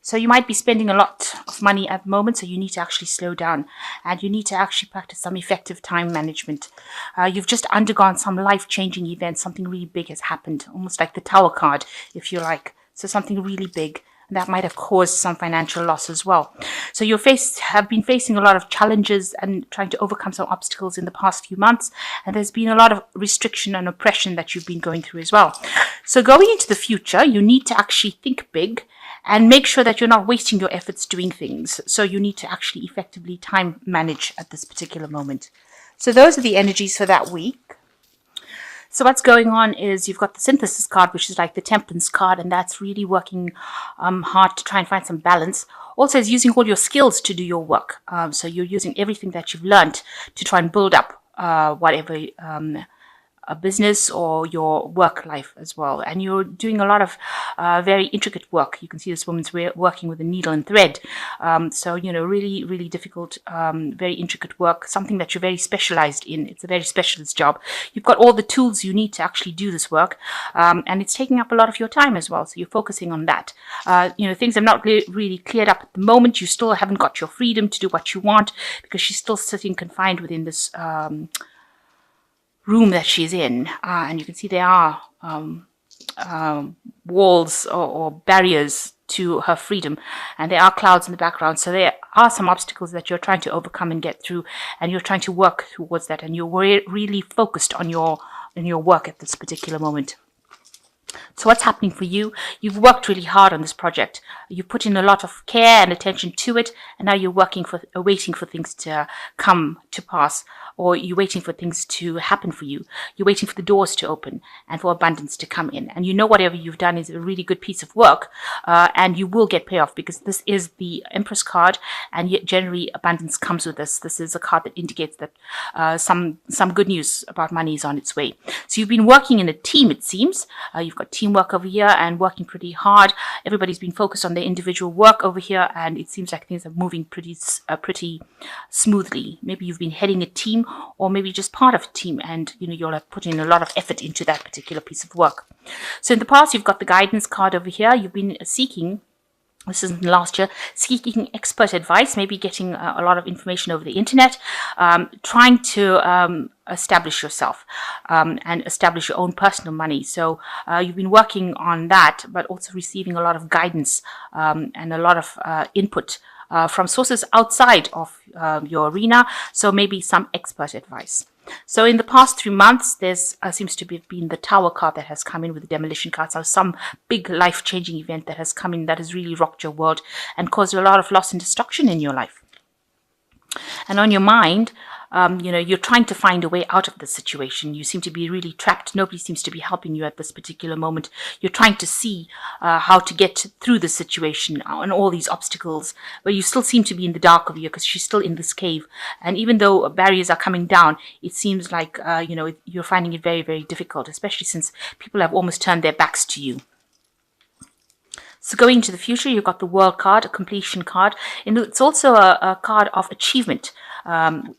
So you might be spending a lot of money at the moment, so you need to actually slow down, and you need to actually practice some effective time management. You've just undergone some life-changing event. Something really big has happened, almost like the Tower card, if you like. So something really big that might have caused some financial loss as well. So you have been facing a lot of challenges and trying to overcome some obstacles in the past few months, and there's been a lot of restriction and oppression that you've been going through as well. So going into the future, you need to actually think big and make sure that you're not wasting your efforts doing things. So you need to actually effectively time manage at this particular moment. So those are the energies for that week. So what's going on is you've got the synthesis card, which is like the temperance card, and that's really working hard to try and find some balance. Also, is using all your skills to do your work. So you're using everything that you've learned to try and build up whatever a business or your work life as well. And you're doing a lot of very intricate work. You can see this woman's working with a needle and thread. So, really, really difficult, very intricate work, something that you're very specialized in. It's a very specialist job. You've got all the tools you need to actually do this work. And it's taking up a lot of your time as well. So you're focusing on that. Things have not really cleared up at the moment. You still haven't got your freedom to do what you want because she's still sitting confined within this room that she's in, and you can see there are walls or barriers to her freedom, and there are clouds in the background. So there are some obstacles that you're trying to overcome and get through, and you're trying to work towards that, and you're really focused on your work at this particular moment. So what's happening for you? You've worked really hard on this project. You've put in a lot of care and attention to it, and now you're waiting for things to come to pass, or you're waiting for things to happen for you. You're waiting for the doors to open and for abundance to come in. And whatever you've done is a really good piece of work, and you will get payoff because this is the Empress card, and yet generally abundance comes with this. This is a card that indicates that some good news about money is on its way. So you've been working in a team, it seems. You've got teamwork over here and working pretty hard. Everybody's been focused on their individual work over here, and it seems like things are moving pretty smoothly. Maybe you've been heading a team, or maybe just part of a team, and you'll have put in a lot of effort into that particular piece of work. So in the past, you've got the guidance card over here. You've been seeking, this is last year, seeking expert advice, maybe getting a lot of information over the internet, trying to establish yourself and establish your own personal money. So you've been working on that, but also receiving a lot of guidance and a lot of input from sources outside of your arena. So maybe some expert advice. So in the past 3 months, there's seems to have been the Tower card that has come in with the demolition card. So some big life-changing event that has come in that has really rocked your world and caused a lot of loss and destruction in your life. And on your mind, you're trying to find a way out of the situation. You seem to be really trapped. Nobody seems to be helping you at this particular moment. You're trying to see how to get through the situation and all these obstacles, but you still seem to be in the dark over here because she's still in this cave. And even though barriers are coming down, it seems like, you're finding it very, very difficult, especially since people have almost turned their backs to you. So going into the future, you've got the World card, a completion card, and it's also a card of achievement.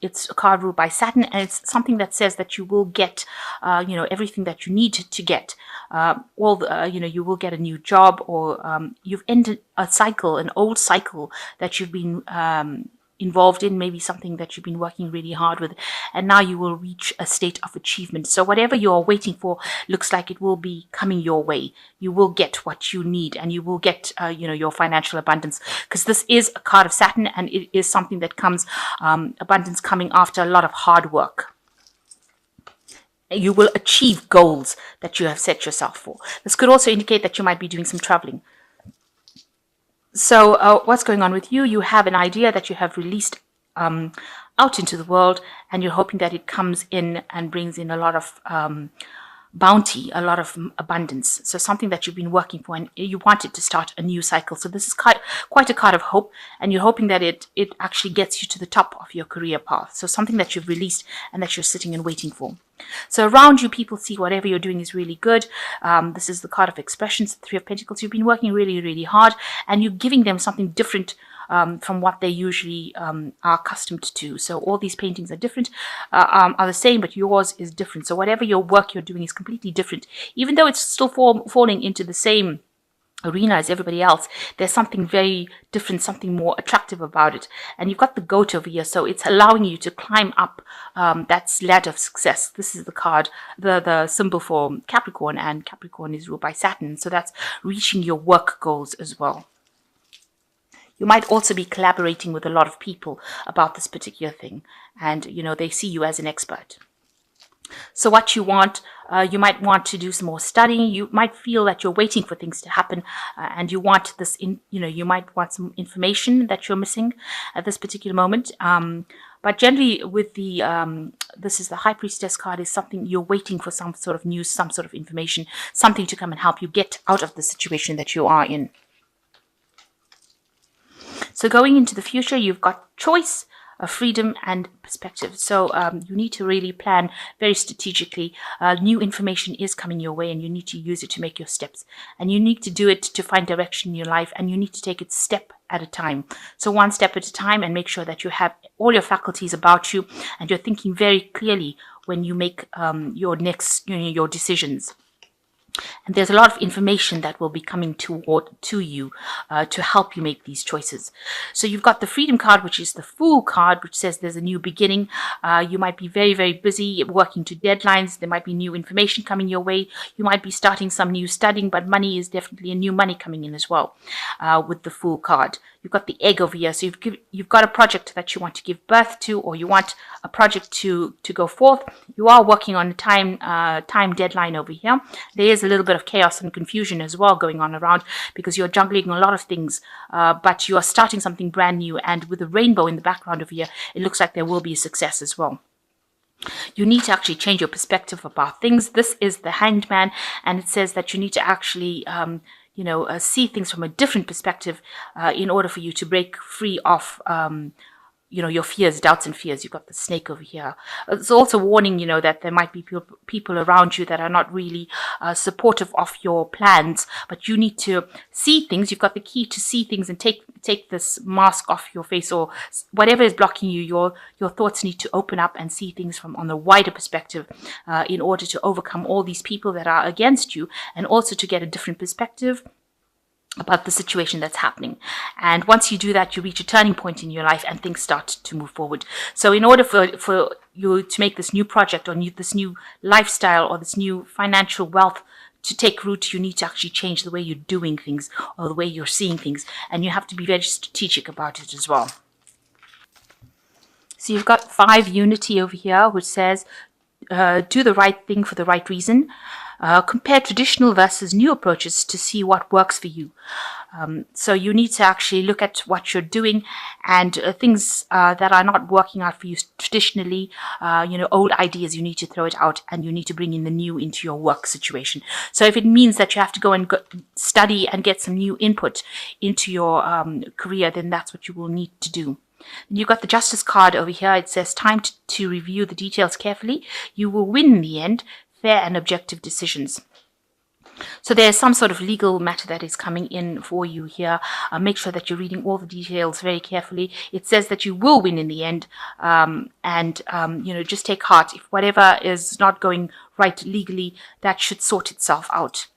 It's a card ruled by Saturn, and it's something that says that you will get, everything that you need to get. You will get a new job, or you've ended a cycle, an old cycle that you've been involved in, maybe something that you've been working really hard with, and now you will reach a state of achievement. So whatever you're waiting for looks like it will be coming your way. You will get what you need, and you will get your financial abundance, because this is a card of Saturn, and it is something that comes abundance coming after a lot of hard work. You will achieve goals that you have set yourself for. This could also indicate that you might be doing some traveling. So what's going on with you? You have an idea that you have released out into the world, and you're hoping that it comes in and brings in a lot of bounty, a lot of abundance. So something that you've been working for, and you want it to start a new cycle. So this is quite a card of hope, and you're hoping that it actually gets you to the top of your career path. So something that you've released and that you're sitting and waiting for. So around you, people see whatever you're doing is really good. This is the card of expressions, the Three of Pentacles. You've been working really, really hard, and you're giving them something different from what they usually are accustomed to. So all these paintings are different, are the same, but yours is different. So whatever your work you're doing is completely different, even though it's still falling into the same arena as everybody else, there's something very different, something more attractive about it. And you've got the goat over here, so it's allowing you to climb up that ladder of success. This is the card, the symbol for Capricorn, and Capricorn is ruled by Saturn, so that's reaching your work goals as well. You might also be collaborating with a lot of people about this particular thing, and they see you as an expert. So what you want, you might want to do some more studying. You might feel that you're waiting for things to happen, and you want this you might want some information that you're missing at this particular moment. But generally with the, this is the High Priestess card, is something you're waiting for, some sort of news, some sort of information, something to come and help you get out of the situation that you are in. So going into the future, you've got choice, freedom and perspective. So you need to really plan very strategically. New information is coming your way, and you need to use it to make your steps. And you need to do it to find direction in your life, and you need to take it step at a time. So one step at a time, and make sure that you have all your faculties about you, and you're thinking very clearly when you make your next, your decisions. And there's a lot of information that will be coming to you to help you make these choices. So you've got the Freedom card, which is the Fool card, which says there's a new beginning. You might be very, very busy working to deadlines. There might be new information coming your way. You might be starting some new studying, but money is definitely a new money coming in as well with the Fool card. You've got the Egg over here. So you've got a project that you want to give birth to, or you want a project to go forth. You are working on a time deadline over here. There is a little bit of chaos and confusion as well going on around, because you're juggling a lot of things, but you are starting something brand new. And with the rainbow in the background over here, it looks like there will be a success as well. You need to actually change your perspective about things. This is the Hanged Man, and it says that you need to actually see things from a different perspective in order for you to break free of your fears, doubts and fears. You've got the Snake over here. It's also warning, that there might be people around you that are not really supportive of your plans, but you need to see things. You've got the key to see things and take this mask off your face, or whatever is blocking you. Your thoughts need to open up and see things from on a wider perspective in order to overcome all these people that are against you, and also to get a different perspective about the situation that's happening. And once you do that, you reach a turning point in your life and things start to move forward. So in order for you to make this new project, or this new lifestyle, or this new financial wealth to take root, you need to actually change the way you're doing things, or the way you're seeing things. And you have to be very strategic about it as well. So you've got 5 Unity over here, which says, do the right thing for the right reason. Compare traditional versus new approaches to see what works for you. So you need to actually look at what you're doing, and things that are not working out for you traditionally, old ideas, you need to throw it out, and you need to bring in the new into your work situation. So if it means that you have to go and study and get some new input into your career, then that's what you will need to do. You've got the Justice card over here. It says, time to review the details carefully. You will win in the end. Fair and objective decisions. So there's some sort of legal matter that is coming in for you here. Make sure that you're reading all the details very carefully. It says that you will win in the end, just take heart. If whatever is not going right legally, that should sort itself out.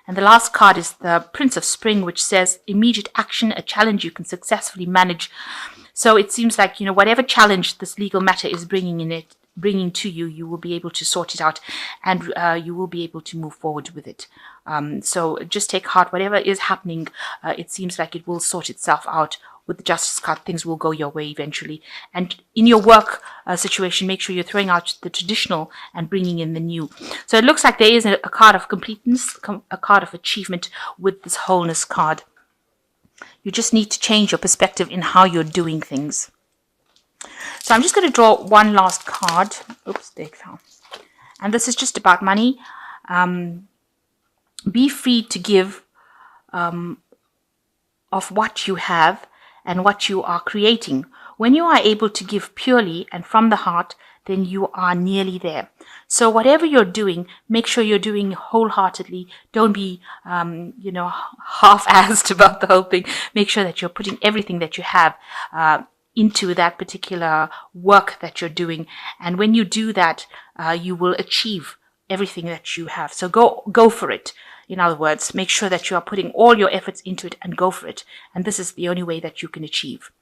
And the last card is the Prince of Spring, which says immediate action, a challenge you can successfully manage. So it seems like, whatever challenge this legal matter is bringing to you, you will be able to sort it out, and you will be able to move forward with it. So just take heart. Whatever is happening, it seems like it will sort itself out. With the Justice card, things will go your way eventually. And in your work situation, make sure you're throwing out the traditional and bringing in the new. So it looks like there is a card of completeness, a card of achievement with this Wholeness card. You just need to change your perspective in how you're doing things. So I'm just going to draw one last card. Oops, there it fell. And this is just about money. Be free to give of what you have and what you are creating. When you are able to give purely and from the heart, then you are nearly there. So whatever you're doing, make sure you're doing wholeheartedly. Don't be, half-assed about the whole thing. Make sure that you're putting everything that you have into that particular work that you're doing. And when you do that, you will achieve everything that you have. So go for it. In other words, make sure that you are putting all your efforts into it and go for it. And this is the only way that you can achieve.